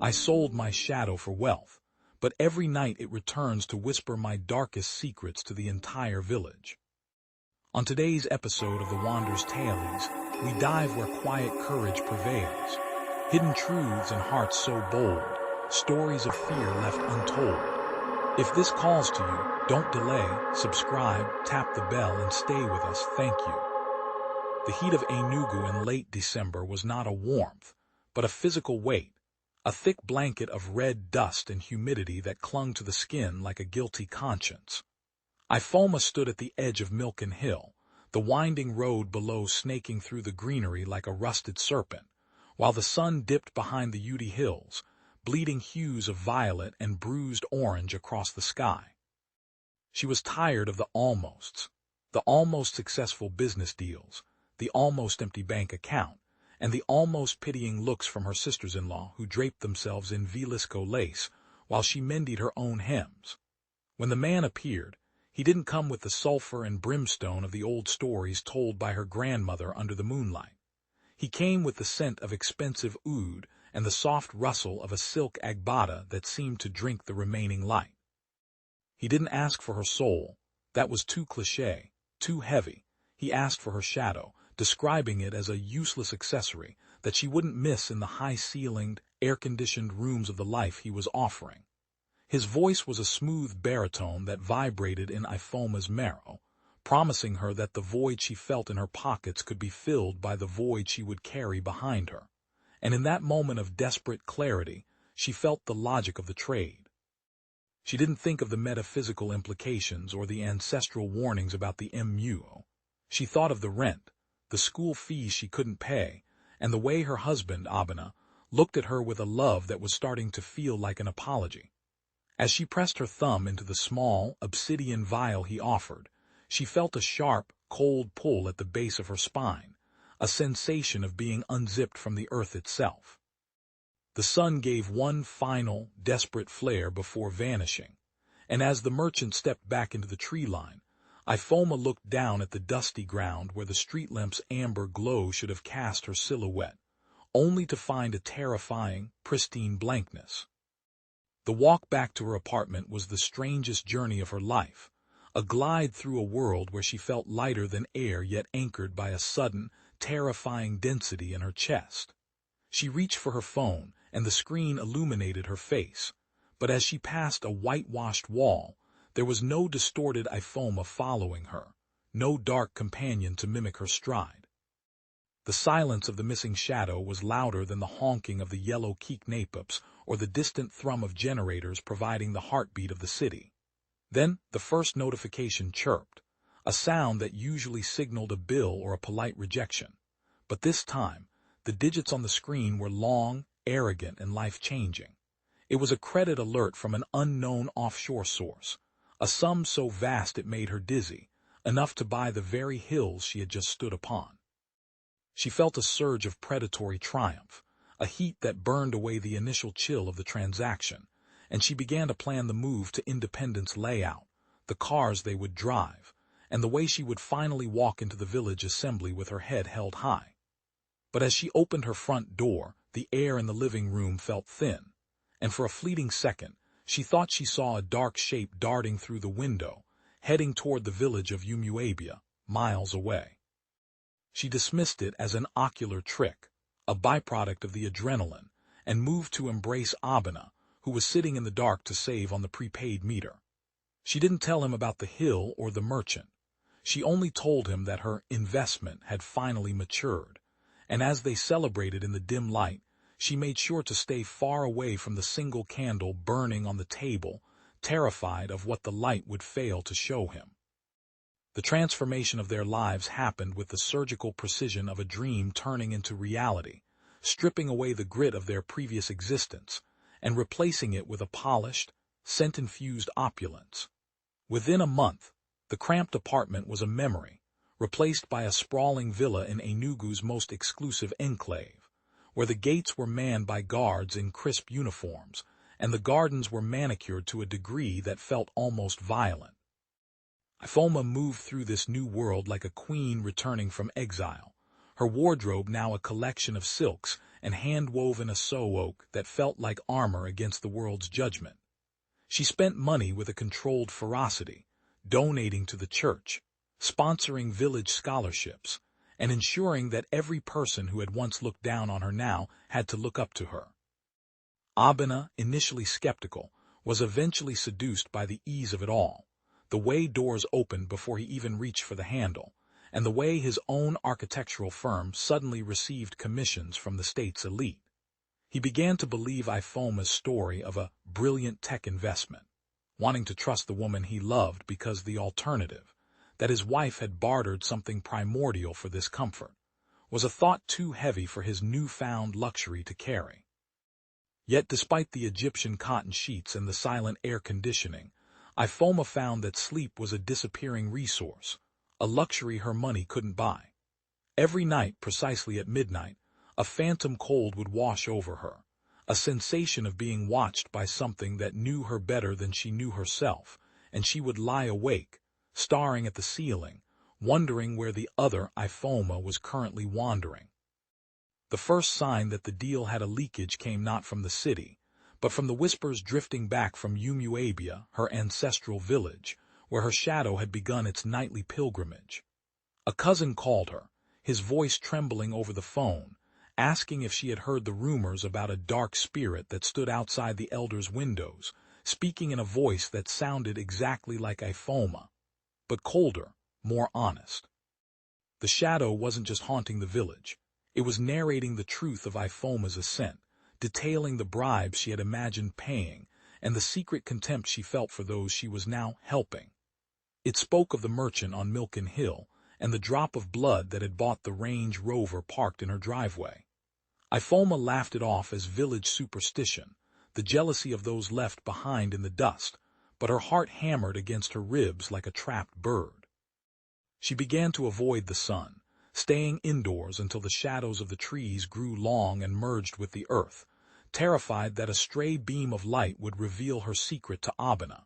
I sold my shadow for wealth, but every night it returns to whisper my darkest secrets to the entire village. On today's episode of the Wander's Tales, we dive where quiet courage prevails. Hidden truths and hearts so bold, stories of fear left untold. If this calls to you, don't delay, subscribe, tap the bell and stay with us, thank you. The heat of Enugu in late December was not a warmth, but a physical weight, a thick blanket of red dust and humidity that clung to the skin like a guilty conscience. Ifoma stood at the edge of Milken Hill, the winding road below snaking through the greenery like a rusted serpent, while the sun dipped behind the Udi Hills, bleeding hues of violet and bruised orange across the sky. She was tired of the almost successful business deals, the almost empty bank account, and the almost pitying looks from her sisters-in-law who draped themselves in Velasco lace while she mended her own hems. When the man appeared, he didn't come with the sulfur and brimstone of the old stories told by her grandmother under the moonlight. He came with the scent of expensive oud and the soft rustle of a silk agbada that seemed to drink the remaining light. He didn't ask for her soul. That was too cliché, too heavy. He asked for her shadow, describing it as a useless accessory that she wouldn't miss in the high-ceilinged, air-conditioned rooms of the life he was offering. His voice was a smooth baritone that vibrated in Ifoma's marrow, promising her that the void she felt in her pockets could be filled by the void she would carry behind her. And in that moment of desperate clarity, she felt the logic of the trade. She didn't think of the metaphysical implications or the ancestral warnings about the MU. She thought of the rent, the school fees she couldn't pay, and the way her husband, Abena, looked at her with a love that was starting to feel like an apology. As she pressed her thumb into the small, obsidian vial he offered, she felt a sharp, cold pull at the base of her spine, a sensation of being unzipped from the earth itself. The sun gave one final, desperate flare before vanishing, and as the merchant stepped back into the tree line, Ifoma looked down at the dusty ground where the street lamp's amber glow should have cast her silhouette, only to find a terrifying, pristine blankness. The walk back to her apartment was the strangest journey of her life, a glide through a world where she felt lighter than air yet anchored by a sudden, terrifying density in her chest. She reached for her phone, and the screen illuminated her face, but as she passed a whitewashed wall, there was no distorted Ifoma following her, no dark companion to mimic her stride. The silence of the missing shadow was louder than the honking of the yellow keeknapeps or the distant thrum of generators providing the heartbeat of the city. Then the first notification chirped, a sound that usually signaled a bill or a polite rejection. But this time, the digits on the screen were long, arrogant, and life-changing. It was a credit alert from an unknown offshore source, a sum so vast it made her dizzy, enough to buy the very hills she had just stood upon. She felt a surge of predatory triumph, a heat that burned away the initial chill of the transaction, and she began to plan the move to Independence layout, the cars they would drive, and the way she would finally walk into the village assembly with her head held high. But as she opened her front door, the air in the living room felt thin, and for a fleeting second, she thought she saw a dark shape darting through the window, heading toward the village of Umuabia, miles away. She dismissed it as an ocular trick, a byproduct of the adrenaline, and moved to embrace Abena, who was sitting in the dark to save on the prepaid meter. She didn't tell him about the hill or the merchant. She only told him that her investment had finally matured, and as they celebrated in the dim light, she made sure to stay far away from the single candle burning on the table, terrified of what the light would fail to show him. The transformation of their lives happened with the surgical precision of a dream turning into reality, stripping away the grit of their previous existence, and replacing it with a polished, scent-infused opulence. Within a month, the cramped apartment was a memory, replaced by a sprawling villa in Enugu's most exclusive enclave, where the gates were manned by guards in crisp uniforms, and the gardens were manicured to a degree that felt almost violent. Ifoma moved through this new world like a queen returning from exile, her wardrobe now a collection of silks and hand-woven a oak that felt like armor against the world's judgment. She spent money with a controlled ferocity, donating to the church, sponsoring village scholarships, and ensuring that every person who had once looked down on her now had to look up to her. Abena, initially skeptical, was eventually seduced by the ease of it all, the way doors opened before he even reached for the handle, and the way his own architectural firm suddenly received commissions from the state's elite. He began to believe Ifoma's story of a brilliant tech investment, wanting to trust the woman he loved because the alternative, that his wife had bartered something primordial for this comfort, was a thought too heavy for his newfound luxury to carry. Yet despite the Egyptian cotton sheets and the silent air conditioning, Ifoma found that sleep was a disappearing resource, a luxury her money couldn't buy. Every night, precisely at midnight, a phantom cold would wash over her, a sensation of being watched by something that knew her better than she knew herself, and she would lie awake, staring at the ceiling, wondering where the other Ifoma was currently wandering. The first sign that the deal had a leakage came not from the city, but from the whispers drifting back from Umuabia, her ancestral village, where her shadow had begun its nightly pilgrimage. A cousin called her, his voice trembling over the phone, asking if she had heard the rumors about a dark spirit that stood outside the elders' windows, speaking in a voice that sounded exactly like Ifoma, but colder, more honest. The shadow wasn't just haunting the village. It was narrating the truth of Ifoma's ascent, detailing the bribes she had imagined paying, and the secret contempt she felt for those she was now helping. It spoke of the merchant on Milken Hill, and the drop of blood that had bought the Range Rover parked in her driveway. Ifoma laughed it off as village superstition, the jealousy of those left behind in the dust, but her heart hammered against her ribs like a trapped bird. She began to avoid the sun, staying indoors until the shadows of the trees grew long and merged with the earth, terrified that a stray beam of light would reveal her secret to Abena.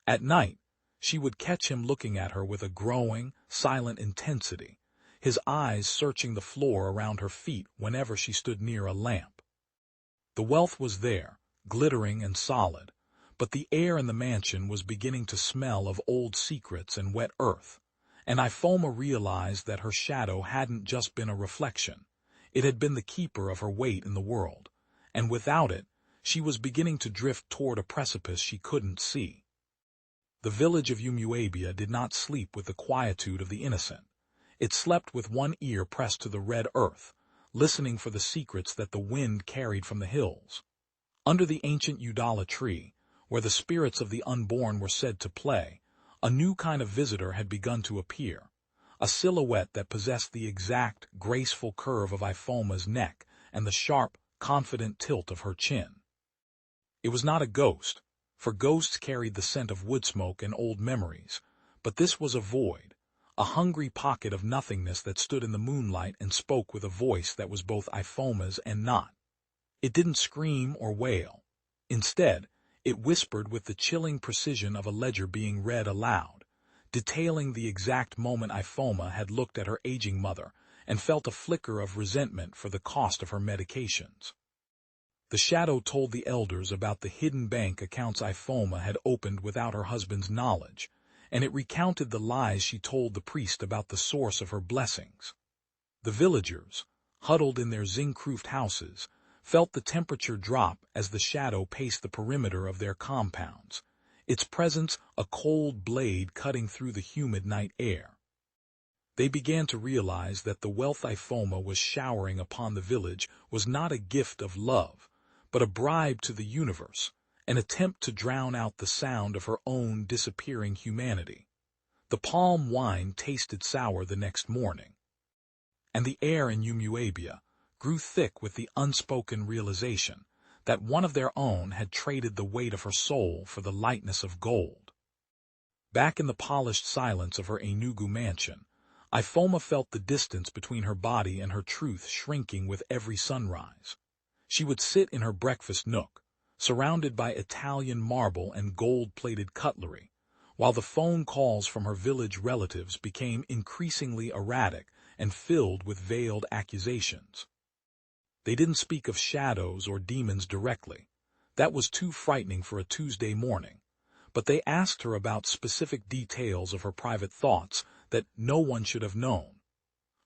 At night, she would catch him looking at her with a growing, silent intensity, his eyes searching the floor around her feet whenever she stood near a lamp. The wealth was there, glittering and solid, but the air in the mansion was beginning to smell of old secrets and wet earth, and Ifoma realized that her shadow hadn't just been a reflection. It had been the keeper of her weight in the world, and without it, she was beginning to drift toward a precipice she couldn't see. The village of Umuabia did not sleep with the quietude of the innocent. It slept with one ear pressed to the red earth, listening for the secrets that the wind carried from the hills. Under the ancient Udala tree, where the spirits of the unborn were said to play, a new kind of visitor had begun to appear, a silhouette that possessed the exact, graceful curve of Ifoma's neck and the sharp, confident tilt of her chin. It was not a ghost, for ghosts carried the scent of wood smoke and old memories, but this was a void, a hungry pocket of nothingness that stood in the moonlight and spoke with a voice that was both Ifoma's and not. It didn't scream or wail. Instead, it whispered with the chilling precision of a ledger being read aloud, detailing the exact moment Ifoma had looked at her aging mother and felt a flicker of resentment for the cost of her medications. The shadow told the elders about the hidden bank accounts Ifoma had opened without her husband's knowledge, and it recounted the lies she told the priest about the source of her blessings. The villagers, huddled in their zinc-roofed houses, felt the temperature drop as the shadow paced the perimeter of their compounds, its presence a cold blade cutting through the humid night air. They began to realize that the wealth Ifoma was showering upon the village was not a gift of love, but a bribe to the universe, an attempt to drown out the sound of her own disappearing humanity. The palm wine tasted sour the next morning, and the air in Umuabia grew thick with the unspoken realization that one of their own had traded the weight of her soul for the lightness of gold. Back in the polished silence of her Enugu mansion, Ifoma felt the distance between her body and her truth shrinking with every sunrise. She would sit in her breakfast nook, surrounded by Italian marble and gold-plated cutlery, while the phone calls from her village relatives became increasingly erratic and filled with veiled accusations. They didn't speak of shadows or demons directly. That was too frightening for a Tuesday morning. But they asked her about specific details of her private thoughts that no one should have known.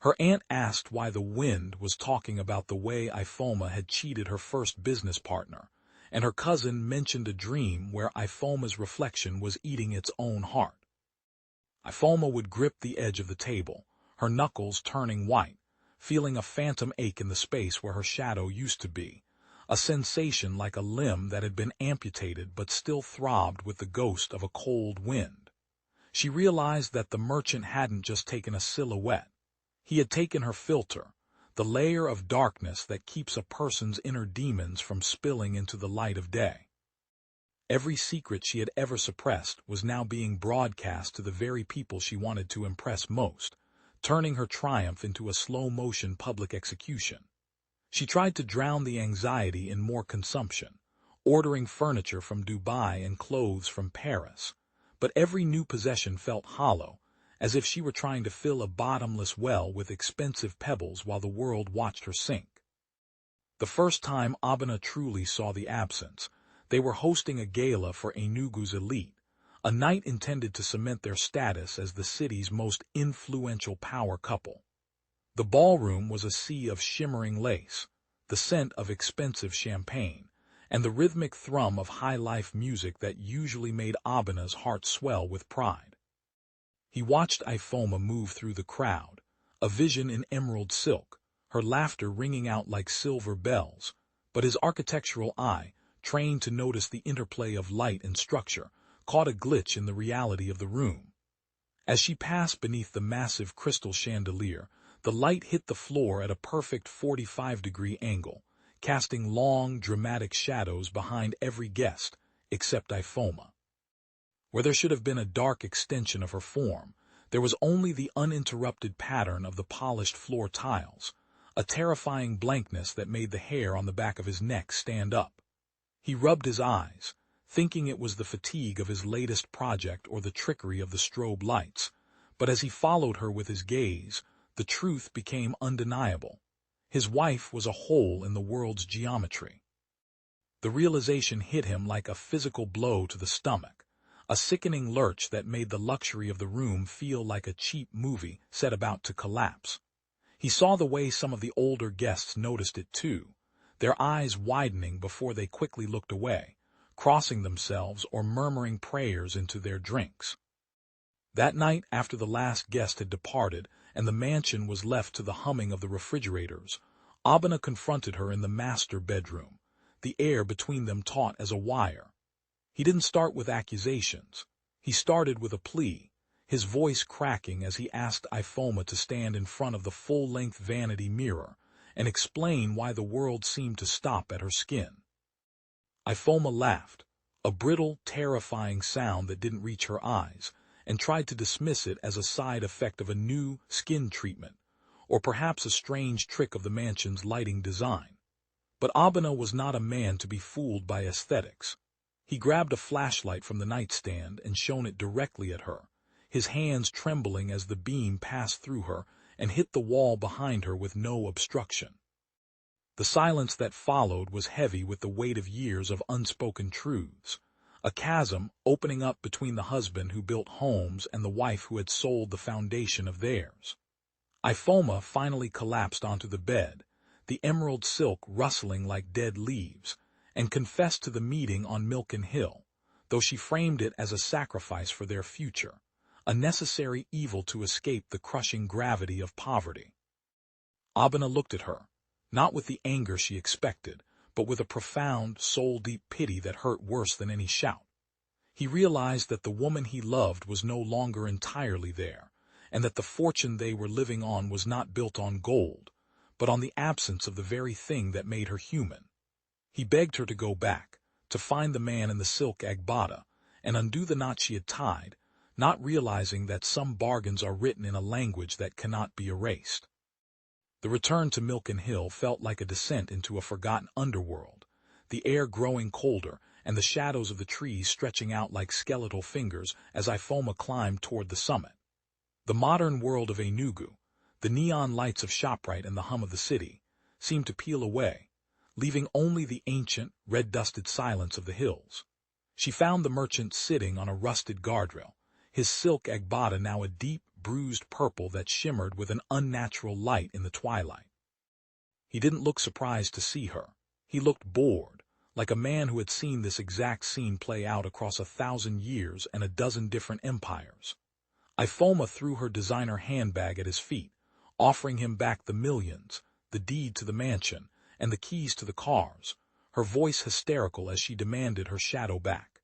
Her aunt asked why the wind was talking about the way Ifoma had cheated her first business partner, and her cousin mentioned a dream where Ifoma's reflection was eating its own heart. Ifoma would grip the edge of the table, her knuckles turning white, feeling a phantom ache in the space where her shadow used to be, a sensation like a limb that had been amputated but still throbbed with the ghost of a cold wind. She realized that the merchant hadn't just taken a silhouette. He had taken her filter, the layer of darkness that keeps a person's inner demons from spilling into the light of day. Every secret she had ever suppressed was now being broadcast to the very people she wanted to impress most, turning her triumph into a slow-motion public execution. She tried to drown the anxiety in more consumption, ordering furniture from Dubai and clothes from Paris, but every new possession felt hollow, as if she were trying to fill a bottomless well with expensive pebbles while the world watched her sink. The first time Abena truly saw the absence, they were hosting a gala for Enugu's elite, a night intended to cement their status as the city's most influential power couple. The ballroom was a sea of shimmering lace, the scent of expensive champagne, and the rhythmic thrum of high-life music that usually made Abena's heart swell with pride. He watched Ifoma move through the crowd, a vision in emerald silk, her laughter ringing out like silver bells, but his architectural eye, trained to notice the interplay of light and structure, caught a glitch in the reality of the room. As she passed beneath the massive crystal chandelier, the light hit the floor at a perfect 45-degree angle, casting long, dramatic shadows behind every guest, except Ifoma. Where there should have been a dark extension of her form, there was only the uninterrupted pattern of the polished floor tiles, a terrifying blankness that made the hair on the back of his neck stand up. He rubbed his eyes, thinking it was the fatigue of his latest project or the trickery of the strobe lights, but as he followed her with his gaze, the truth became undeniable. His wife was a hole in the world's geometry. The realization hit him like a physical blow to the stomach, a sickening lurch that made the luxury of the room feel like a cheap movie set about to collapse. He saw the way some of the older guests noticed it too, their eyes widening before they quickly looked away, crossing themselves or murmuring prayers into their drinks. That night, after the last guest had departed and the mansion was left to the humming of the refrigerators, Abena confronted her in the master bedroom, the air between them taut as a wire. He didn't start with accusations. He started with a plea, his voice cracking as he asked Ifoma to stand in front of the full-length vanity mirror and explain why the world seemed to stop at her skin. Ifoma laughed, a brittle, terrifying sound that didn't reach her eyes, and tried to dismiss it as a side effect of a new skin treatment, or perhaps a strange trick of the mansion's lighting design. But Abena was not a man to be fooled by aesthetics. He grabbed a flashlight from the nightstand and shone it directly at her, his hands trembling as the beam passed through her and hit the wall behind her with no obstruction. The silence that followed was heavy with the weight of years of unspoken truths, a chasm opening up between the husband who built homes and the wife who had sold the foundation of theirs. Ifoma finally collapsed onto the bed, the emerald silk rustling like dead leaves, and confessed to the meeting on Milken Hill, though she framed it as a sacrifice for their future, a necessary evil to escape the crushing gravity of poverty. Abena looked at her, not with the anger she expected, but with a profound, soul-deep pity that hurt worse than any shout. He realized that the woman he loved was no longer entirely there, and that the fortune they were living on was not built on gold, but on the absence of the very thing that made her human. He begged her to go back, to find the man in the silk agbada, and undo the knot she had tied, not realizing that some bargains are written in a language that cannot be erased. The return to Milken Hill felt like a descent into a forgotten underworld, the air growing colder and the shadows of the trees stretching out like skeletal fingers as Ifoma climbed toward the summit. The modern world of Enugu, the neon lights of ShopRite and the hum of the city, seemed to peel away, leaving only the ancient, red-dusted silence of the hills. She found the merchant sitting on a rusted guardrail, his silk agbada now a deep, bruised purple that shimmered with an unnatural light in the twilight. He didn't look surprised to see her. He looked bored, like a man who had seen this exact scene play out across 1,000 years and a dozen different empires. Ifoma threw her designer handbag at his feet, offering him back the millions, the deed to the mansion, and the keys to the cars, her voice hysterical as she demanded her shadow back.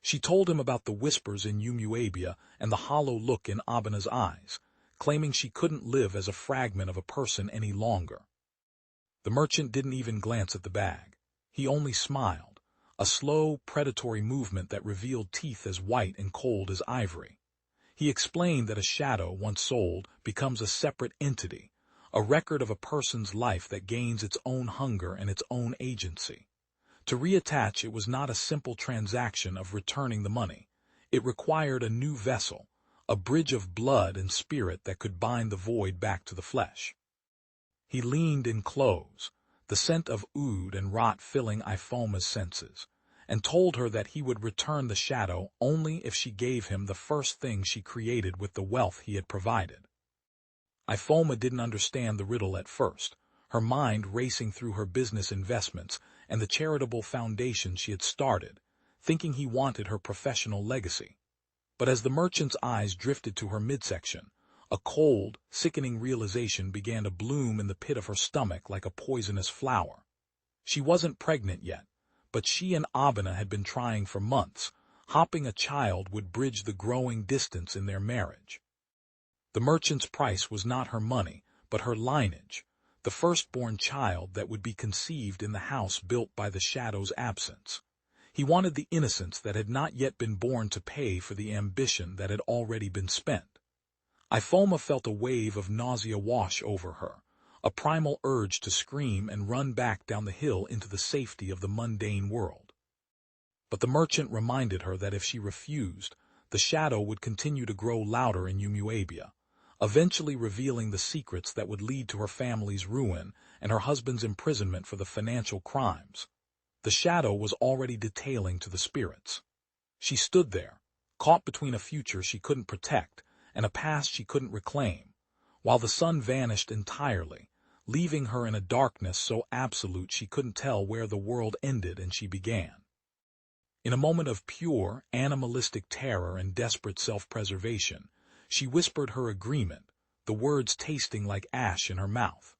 She told him about the whispers in Umuabia and the hollow look in Abana's eyes, claiming she couldn't live as a fragment of a person any longer. The merchant didn't even glance at the bag. He only smiled, a slow, predatory movement that revealed teeth as white and cold as ivory. He explained that a shadow, once sold, becomes a separate entity, a record of a person's life that gains its own hunger and its own agency. To reattach, it was not a simple transaction of returning the money. It required a new vessel, a bridge of blood and spirit that could bind the void back to the flesh. He leaned in close, the scent of oud and rot filling Ifoma's senses, and told her that he would return the shadow only if she gave him the first thing she created with the wealth he had provided. Ifoma didn't understand the riddle at first, her mind racing through her business investments and the charitable foundation she had started, thinking he wanted her professional legacy. But as the merchant's eyes drifted to her midsection, a cold, sickening realization began to bloom in the pit of her stomach like a poisonous flower. She wasn't pregnant yet, but she and Abana had been trying for months, hoping a child would bridge the growing distance in their marriage. The merchant's price was not her money, but her lineage, the firstborn child that would be conceived in the house built by the shadow's absence. He wanted the innocence that had not yet been born to pay for the ambition that had already been spent. Ifoma felt a wave of nausea wash over her, a primal urge to scream and run back down the hill into the safety of the mundane world. But the merchant reminded her that if she refused, the shadow would continue to grow louder in Umuabia, eventually revealing the secrets that would lead to her family's ruin and her husband's imprisonment for the financial crimes. The shadow was already detailing to the spirits. She stood there, caught between a future she couldn't protect and a past she couldn't reclaim, while the sun vanished entirely, leaving her in a darkness so absolute she couldn't tell where the world ended and she began. In a moment of pure, animalistic terror and desperate self-preservation, she whispered her agreement, the words tasting like ash in her mouth.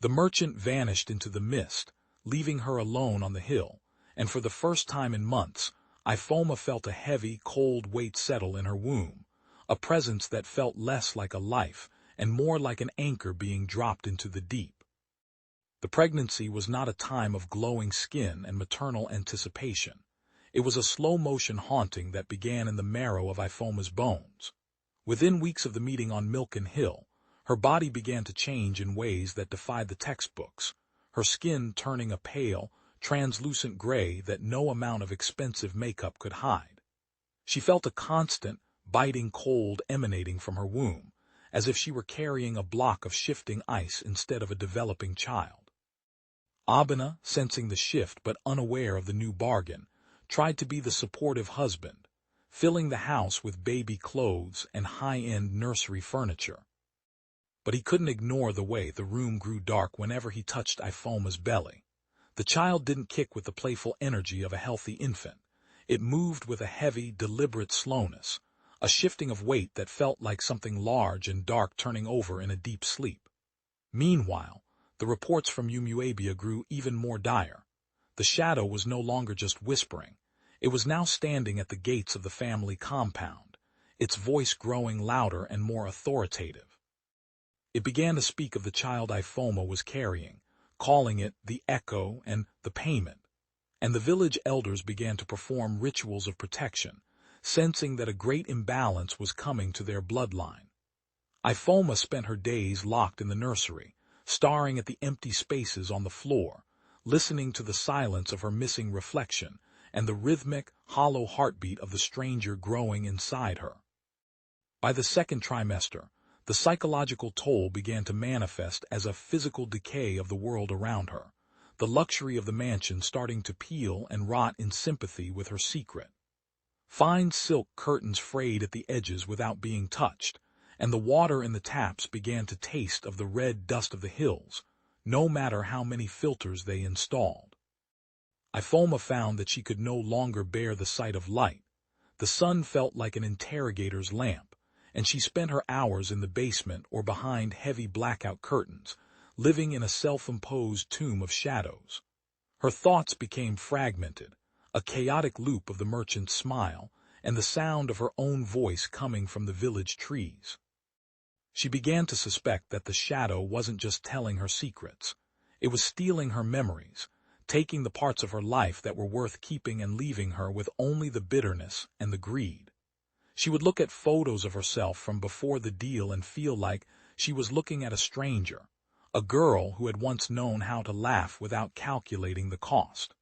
The merchant vanished into the mist, leaving her alone on the hill, and for the first time in months, Ifoma felt a heavy, cold weight settle in her womb, a presence that felt less like a life and more like an anchor being dropped into the deep. The pregnancy was not a time of glowing skin and maternal anticipation. It was a slow-motion haunting that began in the marrow of Ifoma's bones. Within weeks of the meeting on Milken Hill, her body began to change in ways that defied the textbooks, her skin turning a pale, translucent gray that no amount of expensive makeup could hide. She felt a constant, biting cold emanating from her womb, as if she were carrying a block of shifting ice instead of a developing child. Abana, sensing the shift but unaware of the new bargain, tried to be the supportive husband, filling the house with baby clothes and high-end nursery furniture. But he couldn't ignore the way the room grew dark whenever he touched Ifoma's belly. The child didn't kick with the playful energy of a healthy infant. It moved with a heavy, deliberate slowness, a shifting of weight that felt like something large and dark turning over in a deep sleep. Meanwhile, the reports from Umuabia grew even more dire. The shadow was no longer just whispering. It was now standing at the gates of the family compound, its voice growing louder and more authoritative. It began to speak of the child Ifoma was carrying, calling it the echo and the payment. And the village elders began to perform rituals of protection, sensing that a great imbalance was coming to their bloodline. Ifoma spent her days locked in the nursery, staring at the empty spaces on the floor, listening to the silence of her missing reflection and the rhythmic, hollow heartbeat of the stranger growing inside her. By the second trimester, The psychological toll began to manifest as a physical decay of the world around her, the luxury of the mansion starting to peel and rot in sympathy with her secret. Fine silk curtains frayed at the edges without being touched, and the water in the taps began to taste of the red dust of the hills, no matter how many filters they installed. Ifoma found that she could no longer bear the sight of light. The sun felt like an interrogator's lamp, and she spent her hours in the basement or behind heavy blackout curtains, living in a self-imposed tomb of shadows. Her thoughts became fragmented, a chaotic loop of the merchant's smile and the sound of her own voice coming from the village trees. She began to suspect that the shadow wasn't just telling her secrets. It was stealing her memories, taking the parts of her life that were worth keeping and leaving her with only the bitterness and the greed. She would look at photos of herself from before the deal and feel like she was looking at a stranger, a girl who had once known how to laugh without calculating the cost.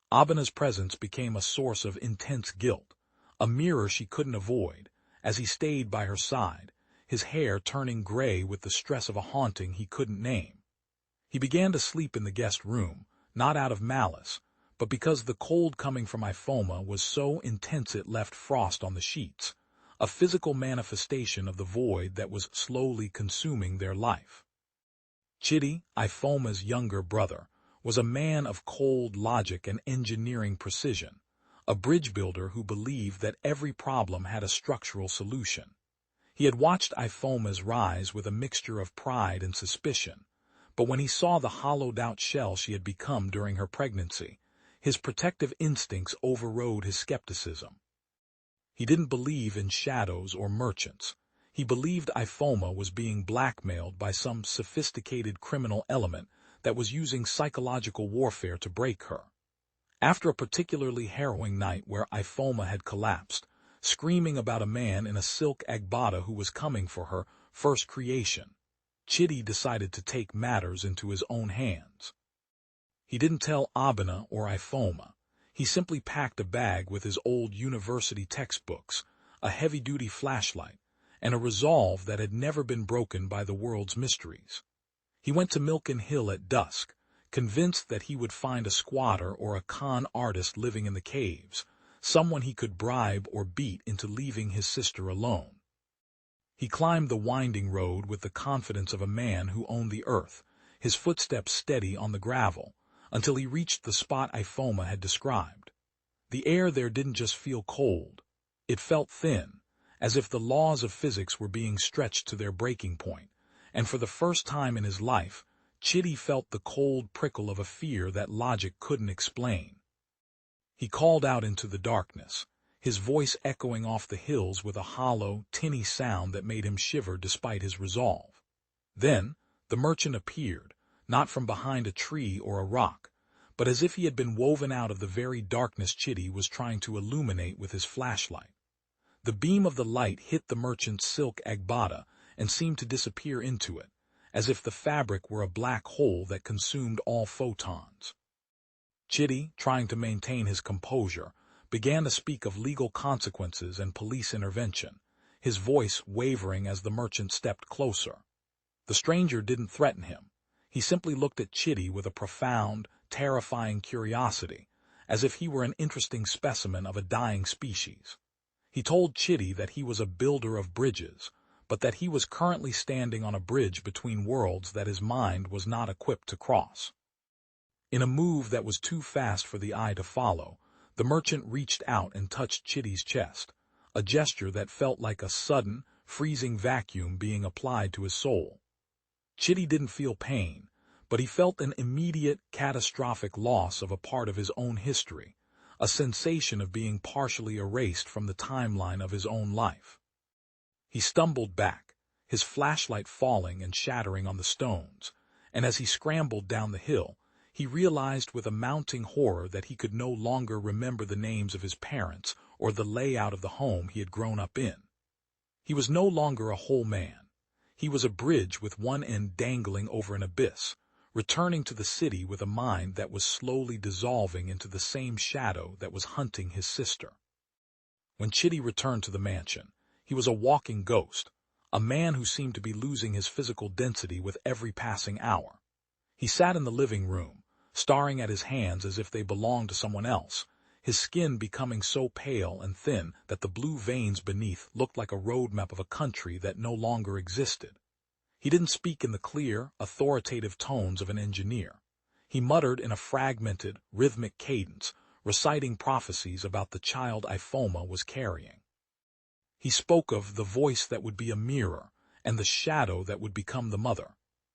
Abina's presence became a source of intense guilt, a mirror she couldn't avoid, as he stayed by her side, his hair turning gray with the stress of a haunting he couldn't name. He began to sleep in the guest room, not out of malice, but because the cold coming from Ifoma was so intense it left frost on the sheets, a physical manifestation of the void that was slowly consuming their life. Chidi, Ifoma's younger brother, was a man of cold logic and engineering precision, a bridge builder who believed that every problem had a structural solution. He had watched Ifoma's rise with a mixture of pride and suspicion, but when he saw the hollowed-out shell she had become during her pregnancy, his protective instincts overrode his skepticism. He didn't believe in shadows or merchants. He believed Ifoma was being blackmailed by some sophisticated criminal element that was using psychological warfare to break her. After a particularly harrowing night where Ifoma had collapsed, screaming about a man in a silk agbada who was coming for her first creation, Chidi decided to take matters into his own hands. He didn't tell Abina or Ifoma. He simply packed a bag with his old university textbooks, a heavy-duty flashlight, and a resolve that had never been broken by the world's mysteries. He went to Milken Hill at dusk, convinced that he would find a squatter or a con artist living in the caves, someone he could bribe or beat into leaving his sister alone. He climbed the winding road with the confidence of a man who owned the earth, his footsteps steady on the gravel, until he reached the spot Ifoma had described. The air there didn't just feel cold. It felt thin, as if the laws of physics were being stretched to their breaking point, and for the first time in his life, Chidi felt the cold prickle of a fear that logic couldn't explain. He called out into the darkness, his voice echoing off the hills with a hollow, tinny sound that made him shiver despite his resolve. Then, the merchant appeared, not from behind a tree or a rock, but as if he had been woven out of the very darkness Chidi was trying to illuminate with his flashlight. The beam of the light hit the merchant's silk agbada and seemed to disappear into it, as if the fabric were a black hole that consumed all photons. Chidi, trying to maintain his composure, began to speak of legal consequences and police intervention, his voice wavering as the merchant stepped closer. The stranger didn't threaten him. He simply looked at Chidi with a profound, terrifying curiosity, as if he were an interesting specimen of a dying species. He told Chidi that he was a builder of bridges, but that he was currently standing on a bridge between worlds that his mind was not equipped to cross. In a move that was too fast for the eye to follow, the merchant reached out and touched Chidi's chest, a gesture that felt like a sudden, freezing vacuum being applied to his soul. Chidi didn't feel pain, but he felt an immediate, catastrophic loss of a part of his own history, a sensation of being partially erased from the timeline of his own life. He stumbled back, his flashlight falling and shattering on the stones, and as he scrambled down the hill, he realized with a mounting horror that he could no longer remember the names of his parents or the layout of the home he had grown up in. He was no longer a whole man. He was a bridge with one end dangling over an abyss, returning to the city with a mind that was slowly dissolving into the same shadow that was hunting his sister. When Chidi returned to the mansion, he was a walking ghost, a man who seemed to be losing his physical density with every passing hour. He sat in the living room, staring at his hands as if they belonged to someone else, his skin becoming so pale and thin that the blue veins beneath looked like a roadmap of a country that no longer existed. He didn't speak in the clear, authoritative tones of an engineer. He muttered in a fragmented, rhythmic cadence, reciting prophecies about the child Ifoma was carrying. He spoke of the voice that would be a mirror and the shadow that would become the mother,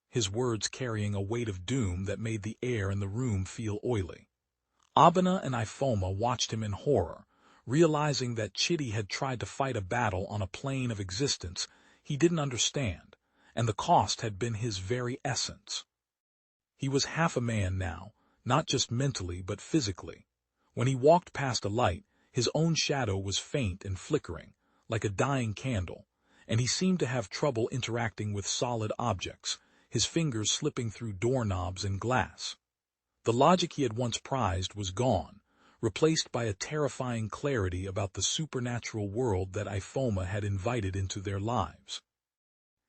his words carrying a weight of doom that made the air in the room feel oily. Abena and Ifoma watched him in horror, realizing that Chidi had tried to fight a battle on a plane of existence he didn't understand, and the cost had been his very essence. He was half a man now, not just mentally but physically. When he walked past a light, his own shadow was faint and flickering, like a dying candle, and he seemed to have trouble interacting with solid objects, his fingers slipping through doorknobs and glass. The logic he had once prized was gone, replaced by a terrifying clarity about the supernatural world that Ifoma had invited into their lives.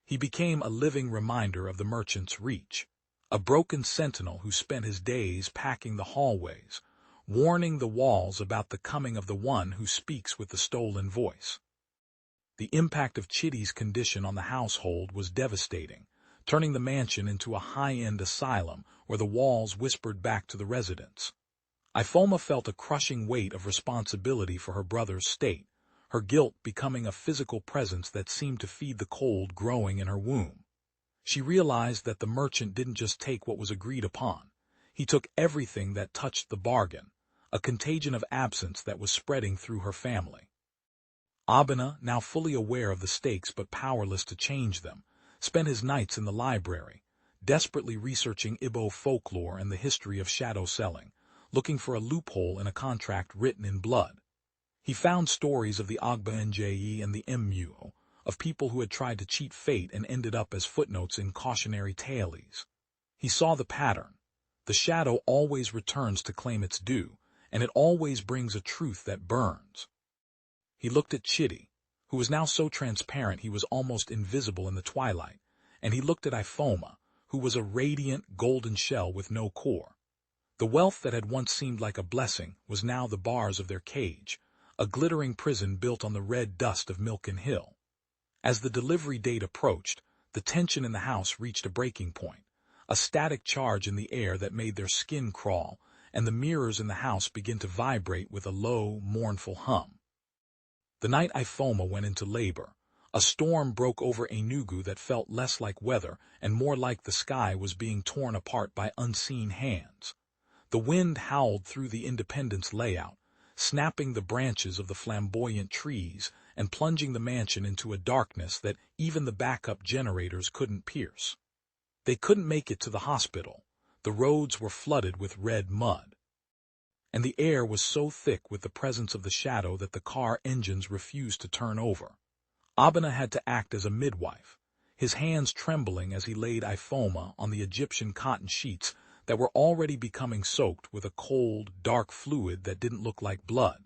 He became a living reminder of the merchant's reach, a broken sentinel who spent his days packing the hallways, warning the walls about the coming of the one who speaks with the stolen voice. The impact of Chidi's condition on the household was devastating, turning the mansion into a high-end asylum where the walls whispered back to the residents. Ifoma felt a crushing weight of responsibility for her brother's state, her guilt becoming a physical presence that seemed to feed the cold growing in her womb. She realized that the merchant didn't just take what was agreed upon. He took everything that touched the bargain, a contagion of absence that was spreading through her family. Abena, now fully aware of the stakes but powerless to change them, spent his nights in the library, desperately researching Igbo folklore and the history of shadow selling, looking for a loophole in a contract written in blood. He found stories of the Agba Nje and the Mmu, of people who had tried to cheat fate and ended up as footnotes in cautionary tales. He saw the pattern. The shadow always returns to claim its due, and it always brings a truth that burns. He looked at Chidi, who was now so transparent he was almost invisible in the twilight, and he looked at Ifoma, who was a radiant golden shell with no core. The wealth that had once seemed like a blessing was now the bars of their cage, a glittering prison built on the red dust of Milken Hill. As the delivery date approached, the tension in the house reached a breaking point, a static charge in the air that made their skin crawl, and the mirrors in the house begin to vibrate with a low, mournful hum. The night Ifoma went into labor, a storm broke over Enugu that felt less like weather and more like the sky was being torn apart by unseen hands. The wind howled through the Independence layout, snapping the branches of the flamboyant trees and plunging the mansion into a darkness that even the backup generators couldn't pierce. They couldn't make it to the hospital. The roads were flooded with red mud, and the air was so thick with the presence of the shadow that the car engines refused to turn over. Abena had to act as a midwife, his hands trembling as he laid Ifoma on the Egyptian cotton sheets that were already becoming soaked with a cold, dark fluid that didn't look like blood.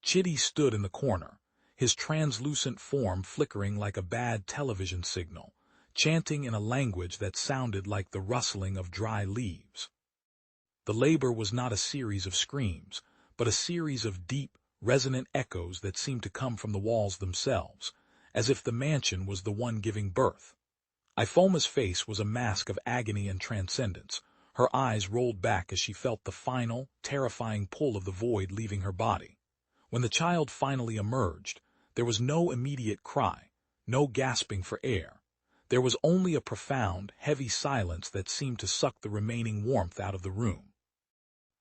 Chidi stood in the corner, his translucent form flickering like a bad television signal, chanting in a language that sounded like the rustling of dry leaves. The labor was not a series of screams, but a series of deep, resonant echoes that seemed to come from the walls themselves, as if the mansion was the one giving birth. Ifoma's face was a mask of agony and transcendence. Her eyes rolled back as she felt the final, terrifying pull of the void leaving her body. When the child finally emerged, there was no immediate cry, no gasping for air. There was only a profound, heavy silence that seemed to suck the remaining warmth out of the room.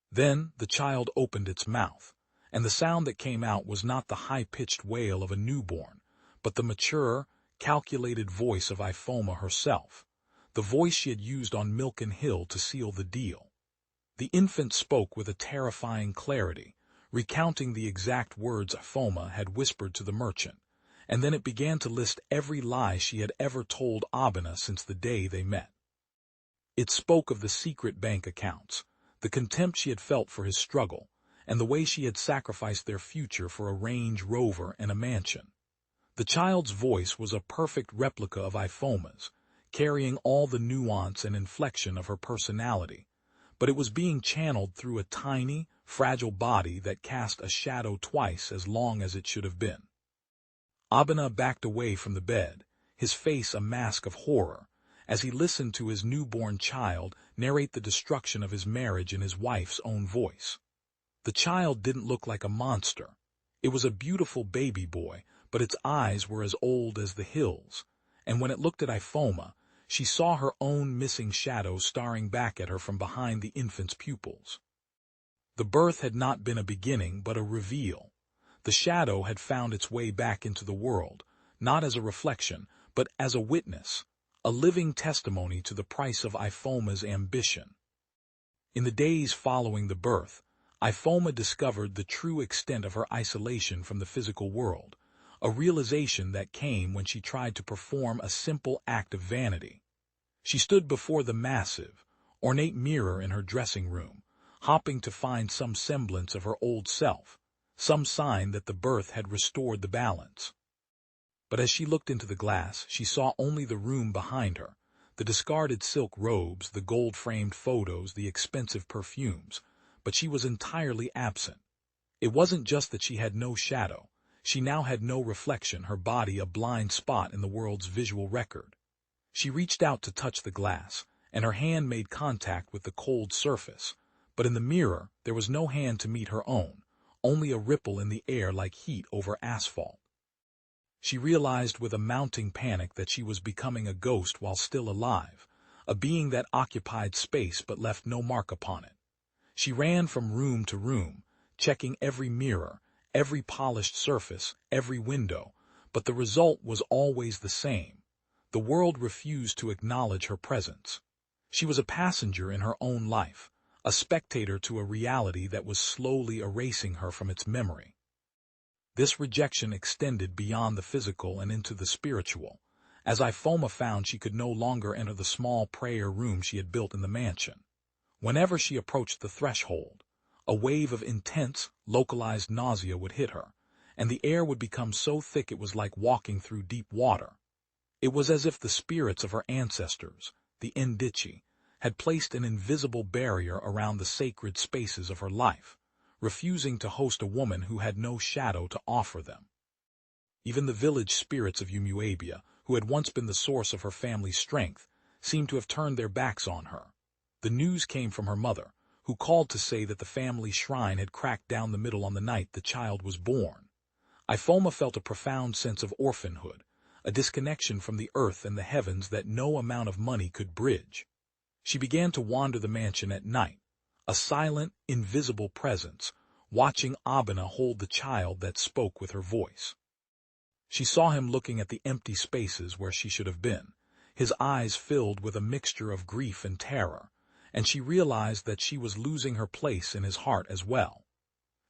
Then the child opened its mouth, and the sound that came out was not the high-pitched wail of a newborn, but the mature, calculated voice of Ifoma herself, the voice she had used on Milken Hill to seal the deal. The infant spoke with a terrifying clarity, recounting the exact words Ifoma had whispered to the merchant, and then it began to list every lie she had ever told Abena since the day they met. It spoke of the secret bank accounts, the contempt she had felt for his struggle, and the way she had sacrificed their future for a Range Rover and a mansion. The child's voice was a perfect replica of Ifoma's, carrying all the nuance and inflection of her personality, but it was being channeled through a tiny, fragile body that cast a shadow twice as long as it should have been. Abena backed away from the bed, his face a mask of horror, as he listened to his newborn child narrate the destruction of his marriage in his wife's own voice. The child didn't look like a monster. It was a beautiful baby boy, but its eyes were as old as the hills, and when it looked at Ifoma, she saw her own missing shadow staring back at her from behind the infant's pupils. The birth had not been a beginning, but a reveal. The shadow had found its way back into the world, not as a reflection, but as a witness, a living testimony to the price of Ifoma's ambition. In the days following the birth, Ifoma discovered the true extent of her isolation from the physical world, a realization that came when she tried to perform a simple act of vanity. She stood before the massive, ornate mirror in her dressing room, hoping to find some semblance of her old self, some sign that the birth had restored the balance. But as she looked into the glass, she saw only the room behind her, the discarded silk robes, the gold-framed photos, the expensive perfumes, but she was entirely absent. It wasn't just that she had no shadow. She now had no reflection, her body a blind spot in the world's visual record. She reached out to touch the glass, and her hand made contact with the cold surface, but in the mirror there was no hand to meet her own, only a ripple in the air like heat over asphalt. She realized with a mounting panic that she was becoming a ghost while still alive, a being that occupied space but left no mark upon it. She ran from room to room, checking every mirror, every polished surface, every window, but the result was always the same. The world refused to acknowledge her presence. She was a passenger in her own life, a spectator to a reality that was slowly erasing her from its memory. This rejection extended beyond the physical and into the spiritual, as Ifoma found she could no longer enter the small prayer room she had built in the mansion. Whenever she approached the threshold, a wave of intense, localized nausea would hit her, and the air would become so thick it was like walking through deep water. It was as if the spirits of her ancestors, the Ndichi, had placed an invisible barrier around the sacred spaces of her life, refusing to host a woman who had no shadow to offer them. Even the village spirits of Umuabia, who had once been the source of her family's strength, seemed to have turned their backs on her. The news came from her mother, who called to say that the family shrine had cracked down the middle on the night the child was born. Ifoma felt a profound sense of orphanhood, a disconnection from the earth and the heavens that no amount of money could bridge. She began to wander the mansion at night, a silent, invisible presence, watching Abena hold the child that spoke with her voice. She saw him looking at the empty spaces where she should have been, his eyes filled with a mixture of grief and terror, and she realized that she was losing her place in his heart as well.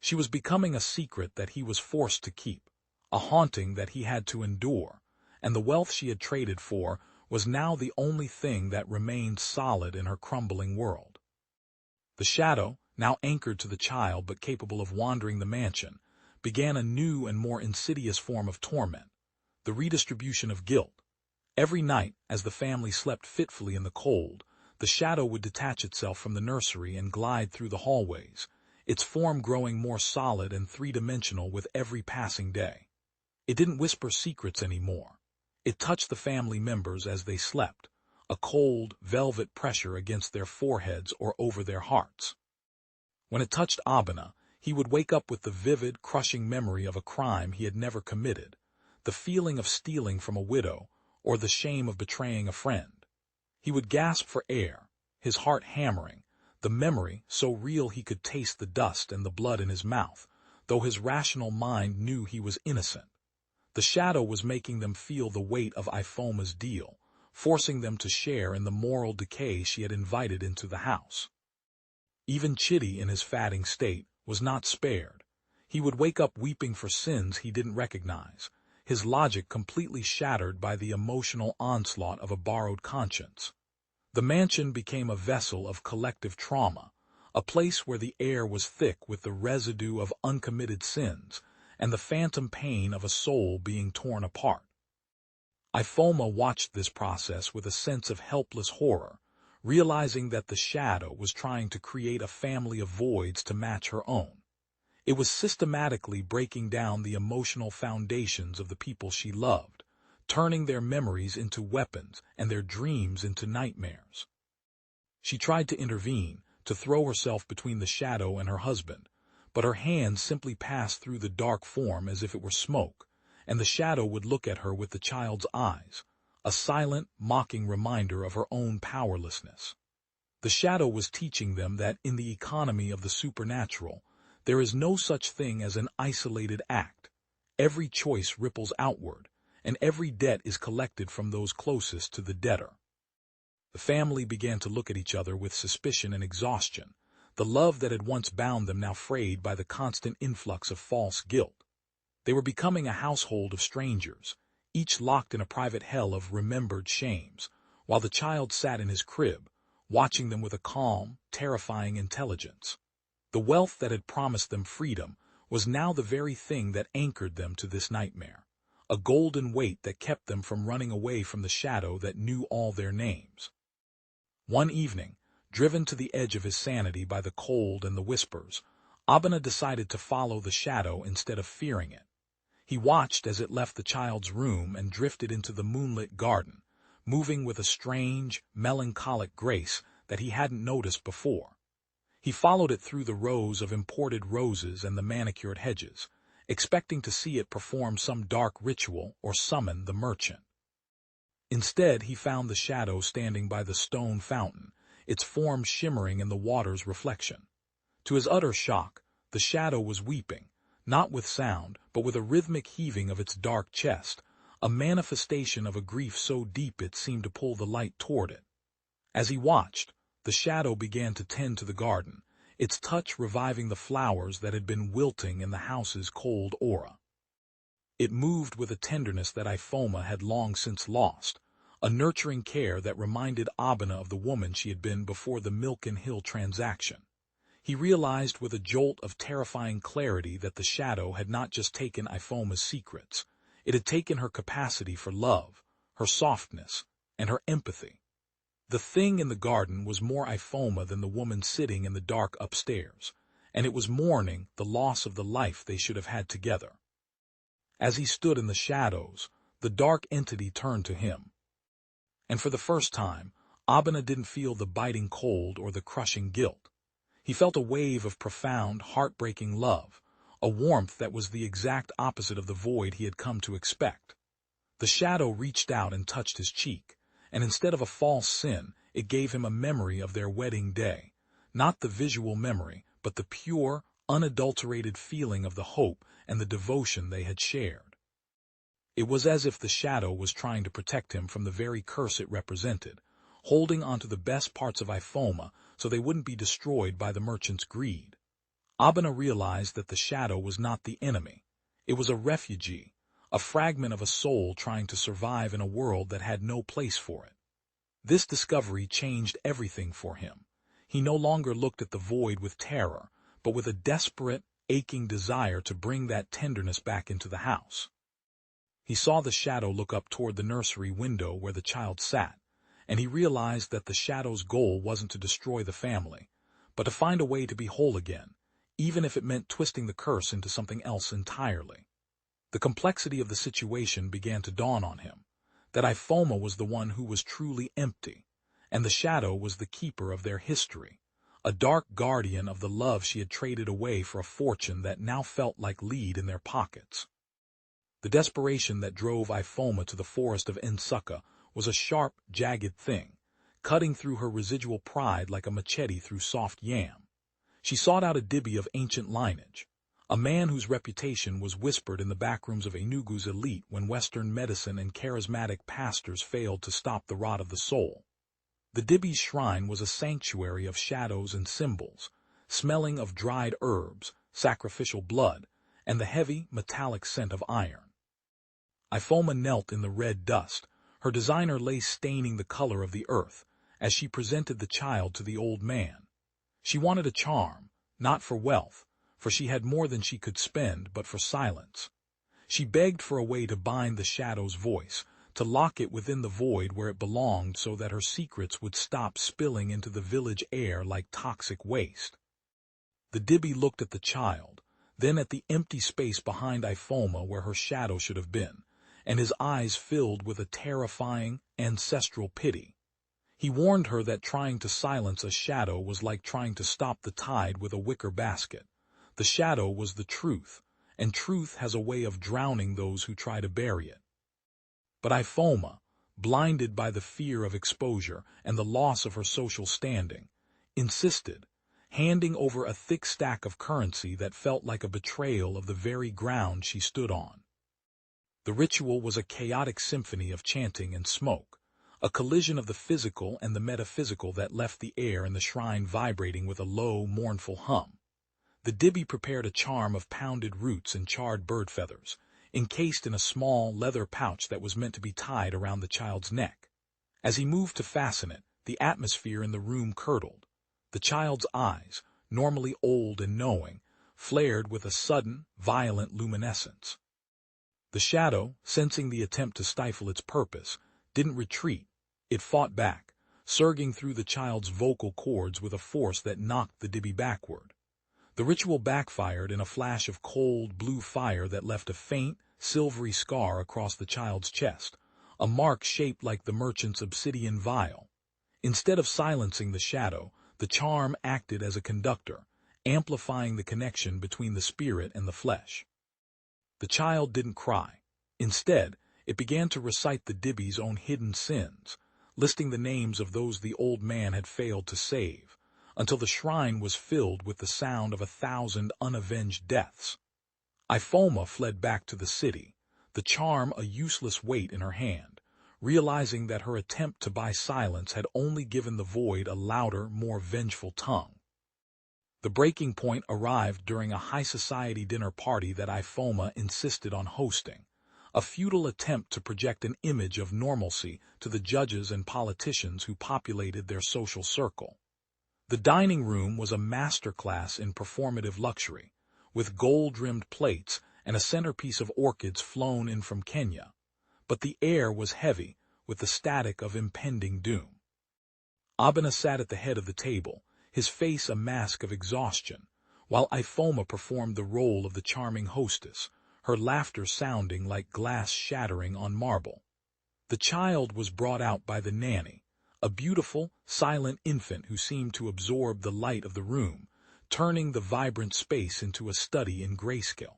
She was becoming a secret that he was forced to keep, a haunting that he had to endure, and the wealth she had traded for was now the only thing that remained solid in her crumbling world. The shadow, now anchored to the child but capable of wandering the mansion, began a new and more insidious form of torment, the redistribution of guilt. Every night, as the family slept fitfully in the cold, the shadow would detach itself from the nursery and glide through the hallways, its form growing more solid and three-dimensional with every passing day. It didn't whisper secrets anymore. It touched the family members as they slept, a cold, velvet pressure against their foreheads or over their hearts. When it touched Abena, he would wake up with the vivid, crushing memory of a crime he had never committed, the feeling of stealing from a widow, or the shame of betraying a friend. He would gasp for air, his heart hammering, the memory so real he could taste the dust and the blood in his mouth, though his rational mind knew he was innocent. The shadow was making them feel the weight of Ifoma's deal, forcing them to share in the moral decay she had invited into the house. Even Chitty, in his fatting state, was not spared. He would wake up weeping for sins he didn't recognize, his logic completely shattered by the emotional onslaught of a borrowed conscience. The mansion became a vessel of collective trauma, a place where the air was thick with the residue of uncommitted sins, and the phantom pain of a soul being torn apart. Ifoma watched this process with a sense of helpless horror, realizing that the shadow was trying to create a family of voids to match her own. It was systematically breaking down the emotional foundations of the people she loved, turning their memories into weapons and their dreams into nightmares. She tried to intervene, to throw herself between the shadow and her husband, but her hands simply passed through the dark form as if it were smoke, and the shadow would look at her with the child's eyes, a silent, mocking reminder of her own powerlessness. The shadow was teaching them that in the economy of the supernatural, there is no such thing as an isolated act. Every choice ripples outward, and every debt is collected from those closest to the debtor. The family began to look at each other with suspicion and exhaustion, the love that had once bound them now frayed by the constant influx of false guilt. They were becoming a household of strangers, each locked in a private hell of remembered shames, while the child sat in his crib, watching them with a calm, terrifying intelligence. The wealth that had promised them freedom was now the very thing that anchored them to this nightmare, a golden weight that kept them from running away from the shadow that knew all their names. One evening, driven to the edge of his sanity by the cold and the whispers, Abena decided to follow the shadow instead of fearing it. He watched as it left the child's room and drifted into the moonlit garden, moving with a strange, melancholic grace that he hadn't noticed before. He followed it through the rows of imported roses and the manicured hedges, expecting to see it perform some dark ritual or summon the merchant. Instead, he found the shadow standing by the stone fountain, its form shimmering in the water's reflection. To his utter shock, the shadow was weeping, not with sound, but with a rhythmic heaving of its dark chest, a manifestation of a grief so deep it seemed to pull the light toward it. As he watched, the shadow began to tend to the garden, its touch reviving the flowers that had been wilting in the house's cold aura. It moved with a tenderness that Ifoma had long since lost, a nurturing care that reminded Abena of the woman she had been before the Milken Hill transaction. He realized with a jolt of terrifying clarity that the shadow had not just taken Ifoma's secrets, it had taken her capacity for love, her softness, and her empathy. The thing in the garden was more Ifoma than the woman sitting in the dark upstairs, and it was mourning the loss of the life they should have had together. As he stood in the shadows, the dark entity turned to him. And for the first time, Abena didn't feel the biting cold or the crushing guilt. He felt a wave of profound, heartbreaking love, a warmth that was the exact opposite of the void he had come to expect. The shadow reached out and touched his cheek, and instead of a false sin, it gave him a memory of their wedding day, not the visual memory, but the pure, unadulterated feeling of the hope and the devotion they had shared. It was as if the shadow was trying to protect him from the very curse it represented, holding onto the best parts of Ifoma so they wouldn't be destroyed by the merchant's greed. Abena realized that the shadow was not the enemy. It was a refugee, a fragment of a soul trying to survive in a world that had no place for it. This discovery changed everything for him. He no longer looked at the void with terror, but with a desperate, aching desire to bring that tenderness back into the house. He saw the shadow look up toward the nursery window where the child sat, and he realized that the shadow's goal wasn't to destroy the family, but to find a way to be whole again, even if it meant twisting the curse into something else entirely. The complexity of the situation began to dawn on him, that Ifoma was the one who was truly empty, and the shadow was the keeper of their history, a dark guardian of the love she had traded away for a fortune that now felt like lead in their pockets. The desperation that drove Ifoma to the forest of Nsukka was a sharp, jagged thing, cutting through her residual pride like a machete through soft yam. She sought out a Dibi of ancient lineage, a man whose reputation was whispered in the backrooms of Enugu's elite when Western medicine and charismatic pastors failed to stop the rot of the soul. The Dibi's shrine was a sanctuary of shadows and symbols, smelling of dried herbs, sacrificial blood, and the heavy, metallic scent of iron. Ifoma knelt in the red dust, her designer lace staining the color of the earth, as she presented the child to the old man. She wanted a charm, not for wealth, for she had more than she could spend but for silence. She begged for a way to bind the shadow's voice, to lock it within the void where it belonged so that her secrets would stop spilling into the village air like toxic waste. The Dibby looked at the child, then at the empty space behind Ifoma where her shadow should have been, and his eyes filled with a terrifying, ancestral pity. He warned her that trying to silence a shadow was like trying to stop the tide with a wicker basket. The shadow was the truth, and truth has a way of drowning those who try to bury it. But Ifoma, blinded by the fear of exposure and the loss of her social standing, insisted, handing over a thick stack of currency that felt like a betrayal of the very ground she stood on. The ritual was a chaotic symphony of chanting and smoke, a collision of the physical and the metaphysical that left the air in the shrine vibrating with a low, mournful hum. The Dibby prepared a charm of pounded roots and charred bird feathers, encased in a small leather pouch that was meant to be tied around the child's neck. As he moved to fasten it, the atmosphere in the room curdled. The child's eyes, normally old and knowing, flared with a sudden, violent luminescence. The shadow, sensing the attempt to stifle its purpose, didn't retreat. It fought back, surging through the child's vocal cords with a force that knocked the Dibby backward. The ritual backfired in a flash of cold, blue fire that left a faint, silvery scar across the child's chest, a mark shaped like the merchant's obsidian vial. Instead of silencing the shadow, the charm acted as a conductor, amplifying the connection between the spirit and the flesh. The child didn't cry. Instead, it began to recite the Dibby's own hidden sins, listing the names of those the old man had failed to save, until the shrine was filled with the sound of 1,000 unavenged deaths. Ifoma fled back to the city, the charm a useless weight in her hand, realizing that her attempt to buy silence had only given the void a louder, more vengeful tongue. The breaking point arrived during a high-society dinner party that Ifoma insisted on hosting, a futile attempt to project an image of normalcy to the judges and politicians who populated their social circle. The dining room was a masterclass in performative luxury, with gold-rimmed plates and a centerpiece of orchids flown in from Kenya. But the air was heavy with the static of impending doom. Abena sat at the head of the table, his face a mask of exhaustion, while Ifoma performed the role of the charming hostess, her laughter sounding like glass shattering on marble. The child was brought out by the nanny, a beautiful, silent infant who seemed to absorb the light of the room, turning the vibrant space into a study in grayscale.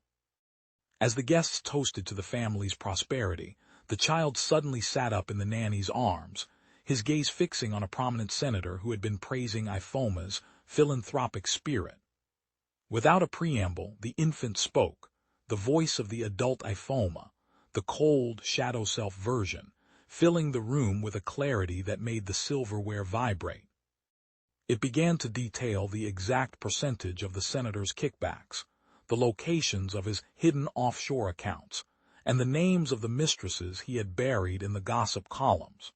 As the guests toasted to the family's prosperity, the child suddenly sat up in the nanny's arms, his gaze fixing on a prominent senator who had been praising Ifoma's philanthropic spirit. Without a preamble, the infant spoke, the voice of the adult Ifoma, the cold, shadow self version, filling the room with a clarity that made the silverware vibrate. It began to detail the exact percentage of the senator's kickbacks, the locations of his hidden offshore accounts, and the names of the mistresses he had buried in the gossip columns.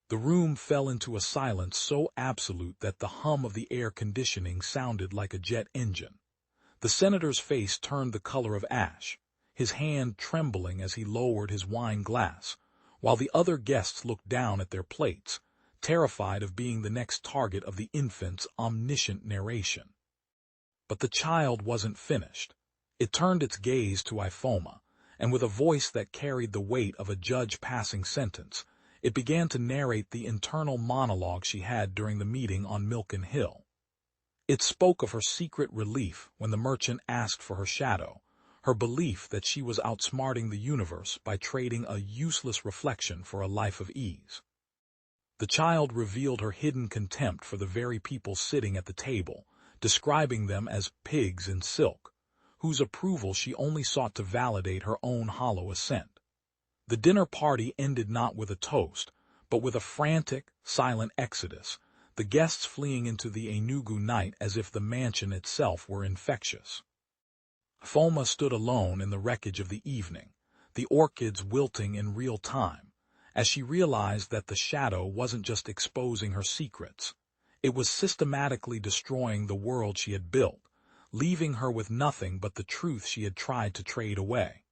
The room fell into a silence so absolute that the hum of the air conditioning sounded like a jet engine. The senator's face turned the color of ash, his hand trembling as he lowered his wine glass, while the other guests looked down at their plates, terrified of being the next target of the infant's omniscient narration. But the child wasn't finished. It turned its gaze to Ifoma, and with a voice that carried the weight of a judge passing sentence, it began to narrate the internal monologue she had during the meeting on Milken Hill. It spoke of her secret relief when the merchant asked for her shadow, her belief that she was outsmarting the universe by trading a useless reflection for a life of ease. The child revealed her hidden contempt for the very people sitting at the table, describing them as pigs in silk, whose approval she only sought to validate her own hollow assent. The dinner party ended not with a toast, but with a frantic, silent exodus, the guests fleeing into the Enugu night as if the mansion itself were infectious. Foma stood alone in the wreckage of the evening, the orchids wilting in real time, as she realized that the shadow wasn't just exposing her secrets. It was systematically destroying the world she had built, leaving her with nothing but the truth she had tried to trade away.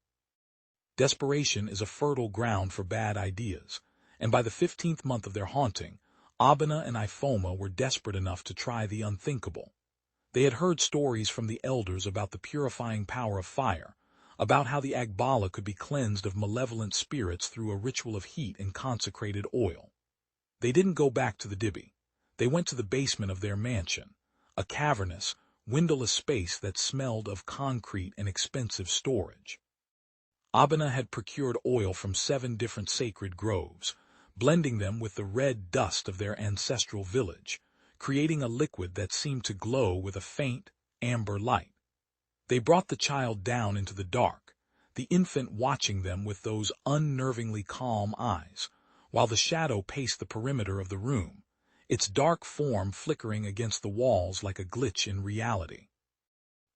Desperation is a fertile ground for bad ideas, and by the 15th month of their haunting, Abena and Ifoma were desperate enough to try the unthinkable. They had heard stories from the elders about the purifying power of fire, about how the Agbala could be cleansed of malevolent spirits through a ritual of heat and consecrated oil. They didn't go back to the Dibby. They went to the basement of their mansion, a cavernous, windowless space that smelled of concrete and expensive storage. Abena had procured oil from 7 different sacred groves, blending them with the red dust of their ancestral village, creating a liquid that seemed to glow with a faint, amber light. They brought the child down into the dark, the infant watching them with those unnervingly calm eyes, while the shadow paced the perimeter of the room, its dark form flickering against the walls like a glitch in reality.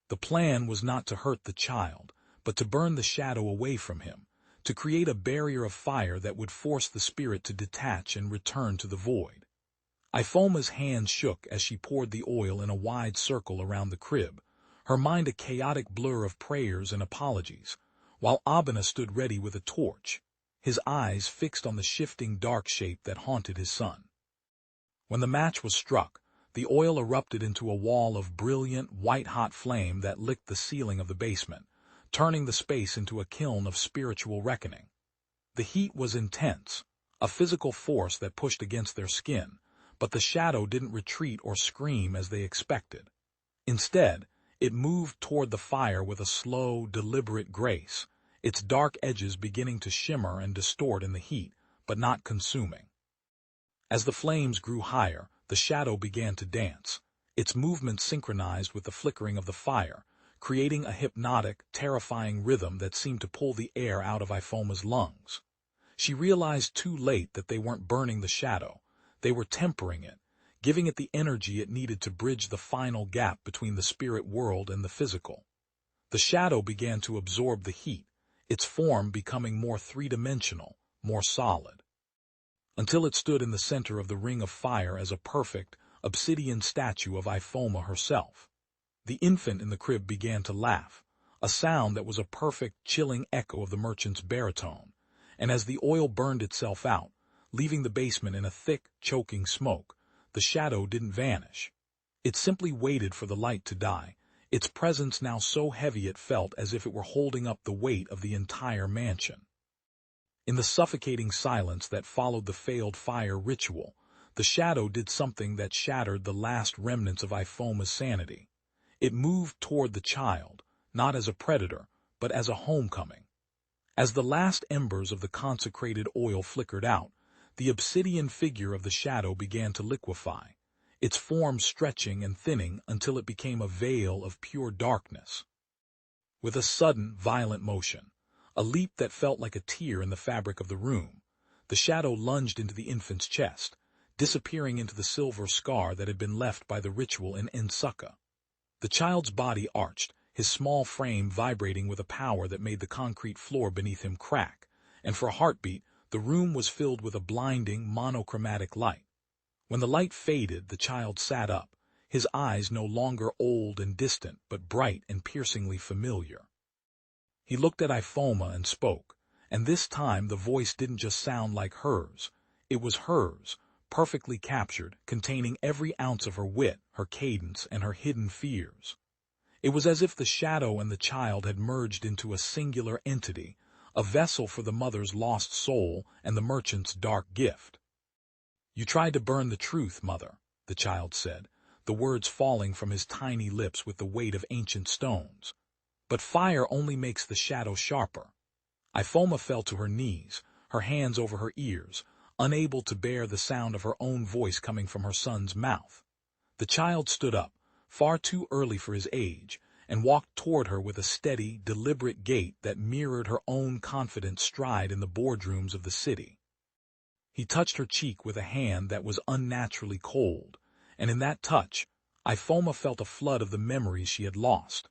The plan was not to hurt the child, but to burn the shadow away from him, to create a barrier of fire that would force the spirit to detach and return to the void. Ifoma's hands shook as she poured the oil in a wide circle around the crib, her mind a chaotic blur of prayers and apologies, while Abena stood ready with a torch, his eyes fixed on the shifting dark shape that haunted his son. When the match was struck, the oil erupted into a wall of brilliant, white-hot flame that licked the ceiling of the basement, turning the space into a kiln of spiritual reckoning. The heat was intense, a physical force that pushed against their skin, but the shadow didn't retreat or scream as they expected. Instead, it moved toward the fire with a slow, deliberate grace, its dark edges beginning to shimmer and distort in the heat, but not consuming. As the flames grew higher, the shadow began to dance, its movements synchronized with the flickering of the fire, creating a hypnotic, terrifying rhythm that seemed to pull the air out of Ifoma's lungs. She realized too late that they weren't burning the shadow, they were tempering it, giving it the energy it needed to bridge the final gap between the spirit world and the physical. The shadow began to absorb the heat, its form becoming more three-dimensional, more solid, until it stood in the center of the ring of fire as a perfect, obsidian statue of Ifoma herself. The infant in the crib began to laugh, a sound that was a perfect, chilling echo of the merchant's baritone, and as the oil burned itself out, leaving the basement in a thick, choking smoke, the shadow didn't vanish. It simply waited for the light to die, its presence now so heavy it felt as if it were holding up the weight of the entire mansion. In the suffocating silence that followed the failed fire ritual, the shadow did something that shattered the last remnants of Ifoma's sanity. It moved toward the child, not as a predator, but as a homecoming. As the last embers of the consecrated oil flickered out, the obsidian figure of the shadow began to liquefy, its form stretching and thinning until it became a veil of pure darkness. With a sudden, violent motion, a leap that felt like a tear in the fabric of the room, the shadow lunged into the infant's chest, disappearing into the silver scar that had been left by the ritual in Nsukka. The child's body arched, his small frame vibrating with a power that made the concrete floor beneath him crack, and for a heartbeat, the room was filled with a blinding, monochromatic light. When the light faded, the child sat up, his eyes no longer old and distant, but bright and piercingly familiar. He looked at Ifoma and spoke, and this time the voice didn't just sound like hers. It was hers, perfectly captured, containing every ounce of her wit, her cadence, and her hidden fears. It was as if the shadow and the child had merged into a singular entity, a vessel for the mother's lost soul and the merchant's dark gift. "You tried to burn the truth, mother," the child said, the words falling from his tiny lips with the weight of ancient stones. "But fire only makes the shadow sharper." Ifoma fell to her knees, her hands over her ears, unable to bear the sound of her own voice coming from her son's mouth. The child stood up, far too early for his age, and walked toward her with a steady, deliberate gait that mirrored her own confident stride in the boardrooms of the city. He touched her cheek with a hand that was unnaturally cold, and in that touch, Ifoma felt a flood of the memories she had lost.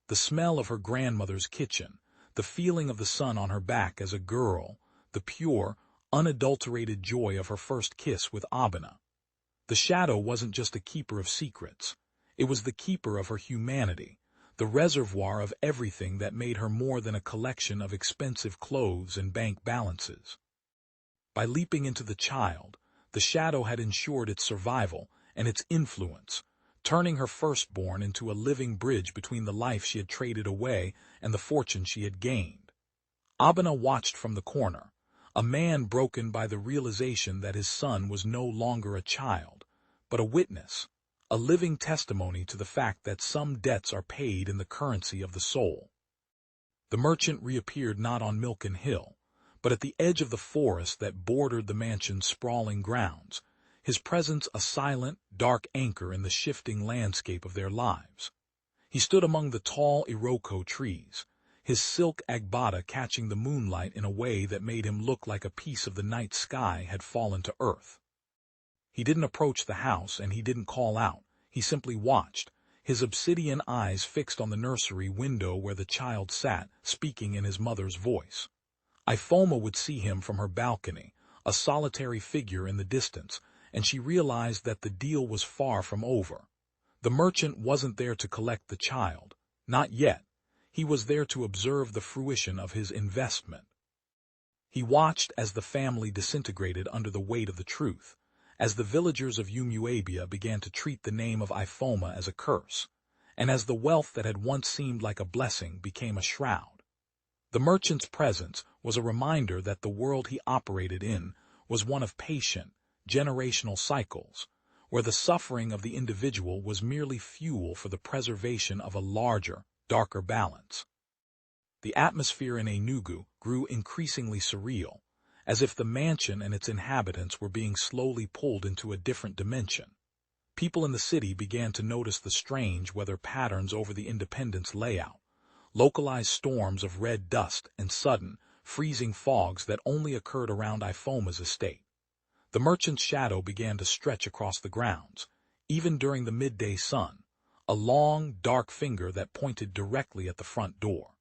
The smell of her grandmother's kitchen, the feeling of the sun on her back as a girl, the pure, unadulterated joy of her first kiss with Abena. The shadow wasn't just a keeper of secrets. It was the keeper of her humanity, the reservoir of everything that made her more than a collection of expensive clothes and bank balances. By leaping into the child, the shadow had ensured its survival and its influence, turning her firstborn into a living bridge between the life she had traded away and the fortune she had gained. Abena watched from the corner, a man broken by the realization that his son was no longer a child, but a witness, a living testimony to the fact that some debts are paid in the currency of the soul. The merchant reappeared not on Milken Hill, but at the edge of the forest that bordered the mansion's sprawling grounds, his presence a silent, dark anchor in the shifting landscape of their lives. He stood among the tall iroko trees, his silk agbada catching the moonlight in a way that made him look like a piece of the night sky had fallen to earth. He didn't approach the house and he didn't call out, he simply watched, his obsidian eyes fixed on the nursery window where the child sat, speaking in his mother's voice. Ifoma would see him from her balcony, a solitary figure in the distance, and she realized that the deal was far from over. The merchant wasn't there to collect the child, not yet. He was there to observe the fruition of his investment. He watched as the family disintegrated under the weight of the truth, as the villagers of Umuabia began to treat the name of Ifoma as a curse, and as the wealth that had once seemed like a blessing became a shroud. The merchant's presence was a reminder that the world he operated in was one of patient, generational cycles, where the suffering of the individual was merely fuel for the preservation of a larger, darker balance. The atmosphere in Enugu grew increasingly surreal, as if the mansion and its inhabitants were being slowly pulled into a different dimension. People in the city began to notice the strange weather patterns over the Independence layout, localized storms of red dust and sudden, freezing fogs that only occurred around Ifoma's estate. The merchant's shadow began to stretch across the grounds, even during the midday sun, a long, dark finger that pointed directly at the front door.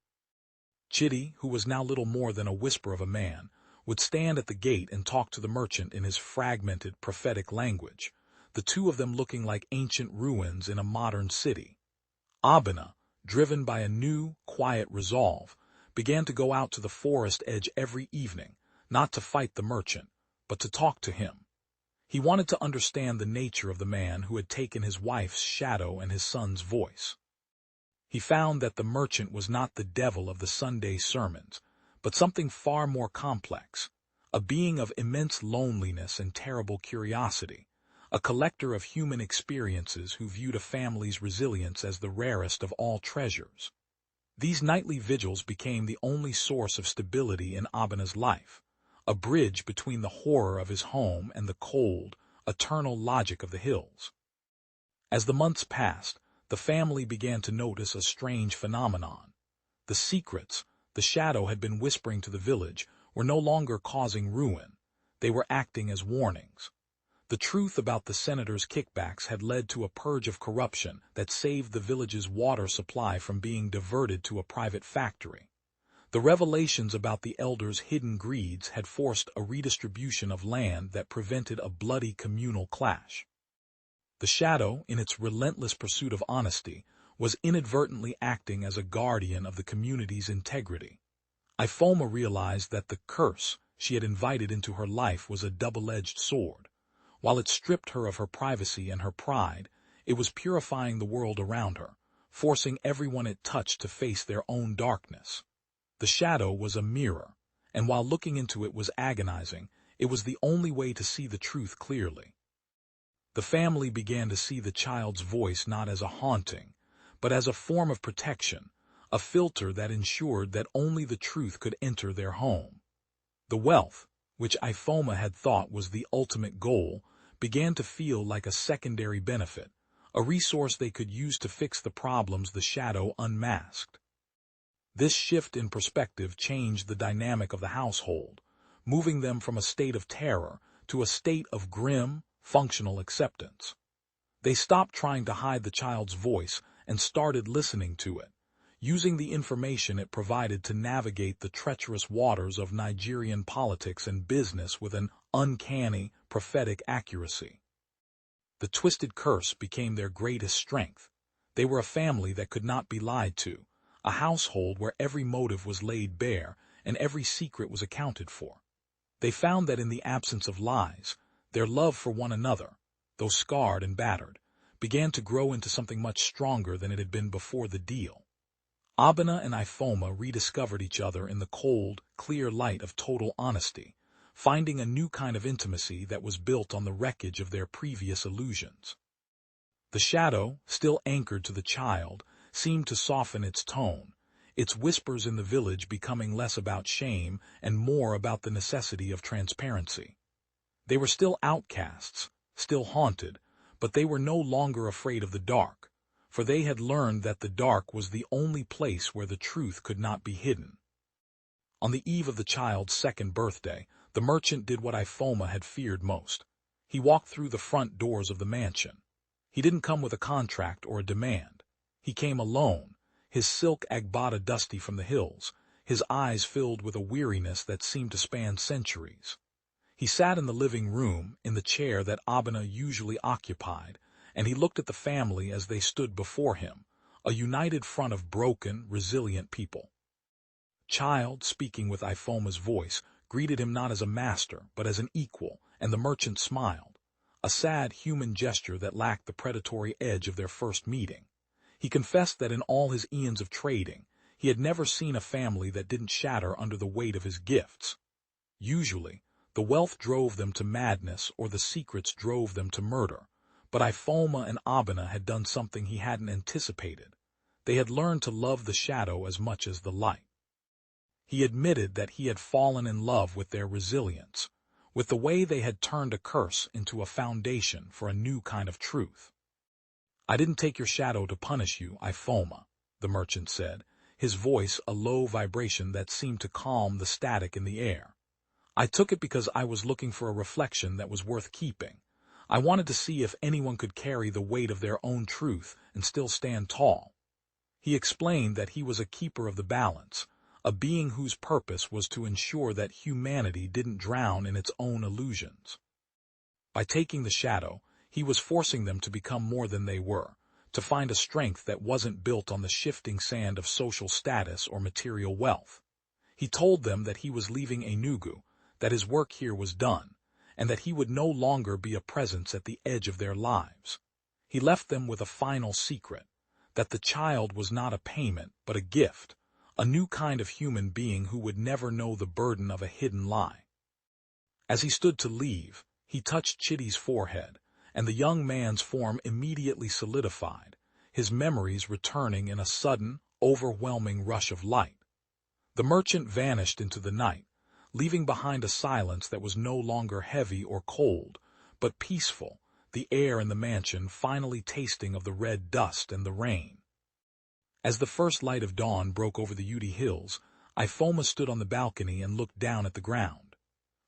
Chitty, who was now little more than a whisper of a man, would stand at the gate and talk to the merchant in his fragmented, prophetic language, the two of them looking like ancient ruins in a modern city. Abena, driven by a new, quiet resolve, began to go out to the forest edge every evening, not to fight the merchant, but to talk to him. He wanted to understand the nature of the man who had taken his wife's shadow and his son's voice. He found that the merchant was not the devil of the Sunday sermons, but something far more complex, a being of immense loneliness and terrible curiosity, a collector of human experiences who viewed a family's resilience as the rarest of all treasures. These nightly vigils became the only source of stability in Abena's life, a bridge between the horror of his home and the cold, eternal logic of the hills. As the months passed, the family began to notice a strange phenomenon. The secrets the shadow had been whispering to the village were no longer causing ruin, they were acting as warnings. The truth about the senator's kickbacks had led to a purge of corruption that saved the village's water supply from being diverted to a private factory. The revelations about the elders' hidden greeds had forced a redistribution of land that prevented a bloody communal clash. The shadow, in its relentless pursuit of honesty, was inadvertently acting as a guardian of the community's integrity. Ifoma realized that the curse she had invited into her life was a double-edged sword. While it stripped her of her privacy and her pride, it was purifying the world around her, forcing everyone it touched to face their own darkness. The shadow was a mirror, and while looking into it was agonizing, it was the only way to see the truth clearly. The family began to see the child's voice not as a haunting, but as a form of protection, a filter that ensured that only the truth could enter their home. The wealth, which Ifoma had thought was the ultimate goal, began to feel like a secondary benefit, a resource they could use to fix the problems the shadow unmasked. This shift in perspective changed the dynamic of the household, moving them from a state of terror to a state of grim, functional acceptance. They stopped trying to hide the child's voice and started listening to it, using the information it provided to navigate the treacherous waters of Nigerian politics and business with an uncanny, prophetic accuracy. The twisted curse became their greatest strength. They were a family that could not be lied to, a household where every motive was laid bare and every secret was accounted for. They found that in the absence of lies, their love for one another, though scarred and battered, began to grow into something much stronger than it had been before the deal. Abena and Ifoma rediscovered each other in the cold, clear light of total honesty, finding a new kind of intimacy that was built on the wreckage of their previous illusions. The shadow, still anchored to the child, seemed to soften its tone, its whispers in the village becoming less about shame and more about the necessity of transparency. They were still outcasts, still haunted, but they were no longer afraid of the dark, for they had learned that the dark was the only place where the truth could not be hidden. On the eve of the child's second birthday, the merchant did what Ifoma had feared most. He walked through the front doors of the mansion. He didn't come with a contract or a demand. He came alone, his silk agbada dusty from the hills, his eyes filled with a weariness that seemed to span centuries. He sat in the living room, in the chair that Abena usually occupied, and he looked at the family as they stood before him, a united front of broken, resilient people. Child, speaking with Ifoma's voice, greeted him not as a master, but as an equal, and the merchant smiled, a sad human gesture that lacked the predatory edge of their first meeting. He confessed that in all his eons of trading, he had never seen a family that didn't shatter under the weight of his gifts. Usually, the wealth drove them to madness or the secrets drove them to murder, but Ifoma and Abena had done something he hadn't anticipated. They had learned to love the shadow as much as the light. He admitted that he had fallen in love with their resilience, with the way they had turned a curse into a foundation for a new kind of truth. "I didn't take your shadow to punish you, Ifoma," the merchant said, his voice a low vibration that seemed to calm the static in the air. "I took it because I was looking for a reflection that was worth keeping. I wanted to see if anyone could carry the weight of their own truth and still stand tall." He explained that he was a keeper of the balance, a being whose purpose was to ensure that humanity didn't drown in its own illusions. By taking the shadow, he was forcing them to become more than they were, to find a strength that wasn't built on the shifting sand of social status or material wealth. He told them that he was leaving Enugu, that his work here was done, and that he would no longer be a presence at the edge of their lives. He left them with a final secret, that the child was not a payment but a gift, a new kind of human being who would never know the burden of a hidden lie. As he stood to leave, he touched Chitty's forehead, and the young man's form immediately solidified, his memories returning in a sudden, overwhelming rush of light. The merchant vanished into the night, leaving behind a silence that was no longer heavy or cold, but peaceful, the air in the mansion finally tasting of the red dust and the rain. As the first light of dawn broke over the Udi hills, Ifoma stood on the balcony and looked down at the ground.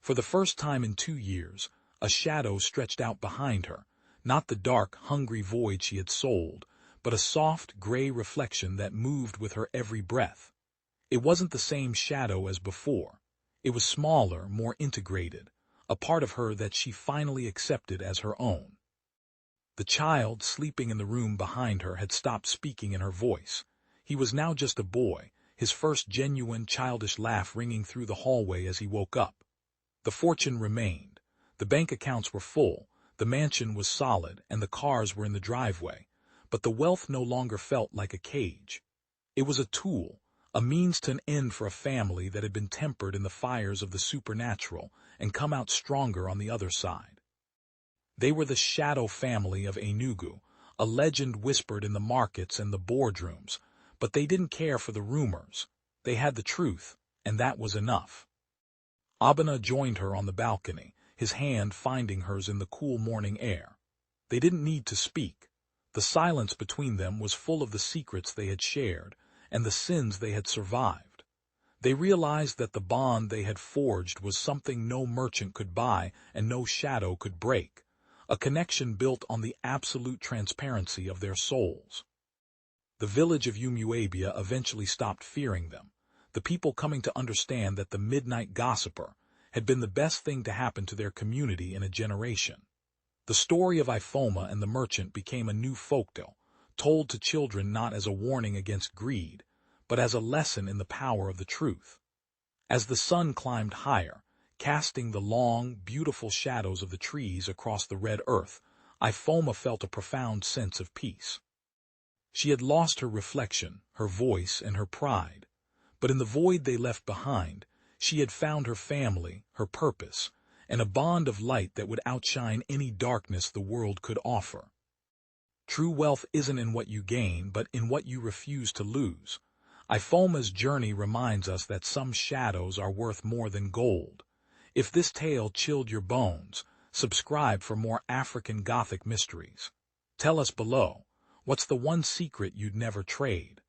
For the first time in 2 years, a shadow stretched out behind her, not the dark, hungry void she had sold, but a soft, gray reflection that moved with her every breath. It wasn't the same shadow as before. It was smaller, more integrated, a part of her that she finally accepted as her own. The child, sleeping in the room behind her, had stopped speaking in her voice. He was now just a boy, his first genuine, childish laugh ringing through the hallway as he woke up. The fortune remained. The bank accounts were full, the mansion was solid, and the cars were in the driveway, but the wealth no longer felt like a cage. It was a tool, a means to an end for a family that had been tempered in the fires of the supernatural and come out stronger on the other side. They were the shadow family of Enugu, a legend whispered in the markets and the boardrooms, but they didn't care for the rumors. They had the truth, and that was enough. Abena joined her on the balcony, his hand finding hers in the cool morning air. They didn't need to speak. The silence between them was full of the secrets they had shared and the sins they had survived. They realized that the bond they had forged was something no merchant could buy and no shadow could break, a connection built on the absolute transparency of their souls. The village of Umuabia eventually stopped fearing them, the people coming to understand that the midnight gossiper had been the best thing to happen to their community in a generation. The story of Ifoma and the merchant became a new folktale, told to children not as a warning against greed, but as a lesson in the power of the truth. As the sun climbed higher, casting the long, beautiful shadows of the trees across the red earth, Ifoma felt a profound sense of peace. She had lost her reflection, her voice, and her pride, but in the void they left behind, she had found her family, her purpose, and a bond of light that would outshine any darkness the world could offer. True wealth isn't in what you gain, but in what you refuse to lose. Ifoma's journey reminds us that some shadows are worth more than gold. If this tale chilled your bones, subscribe for more African Gothic mysteries. Tell us below, what's the one secret you'd never trade?